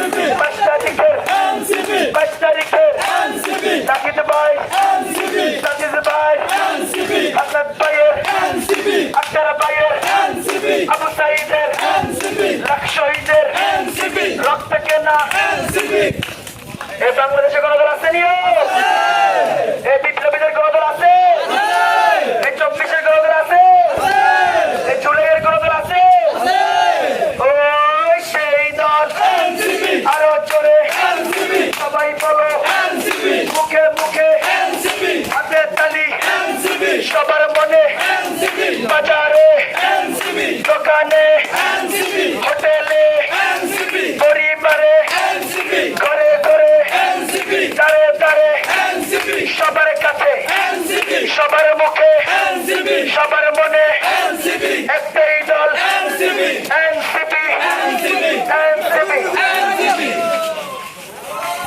5 তারিখের 5 তারিখের সাকিব ভাই সাকিব ভাই হাসনাত ভাইয়ের আক্তার ভাইয়ের আবু সাইদের লাখ শহীদের রক্ত কেনা এই বাংলাদেশে কোনো দল আছে নিও এই বিপ্লবীদের কোনো দল আছে এই 24-এর কোনো দল আছে এই জুলাইয়ের কোনো দল আছে ওই সেই দল আরো জোরে সবাই বলো মুখে মুখে হাতের তালি সবার মনে বাজারে দোকানে হোটেলে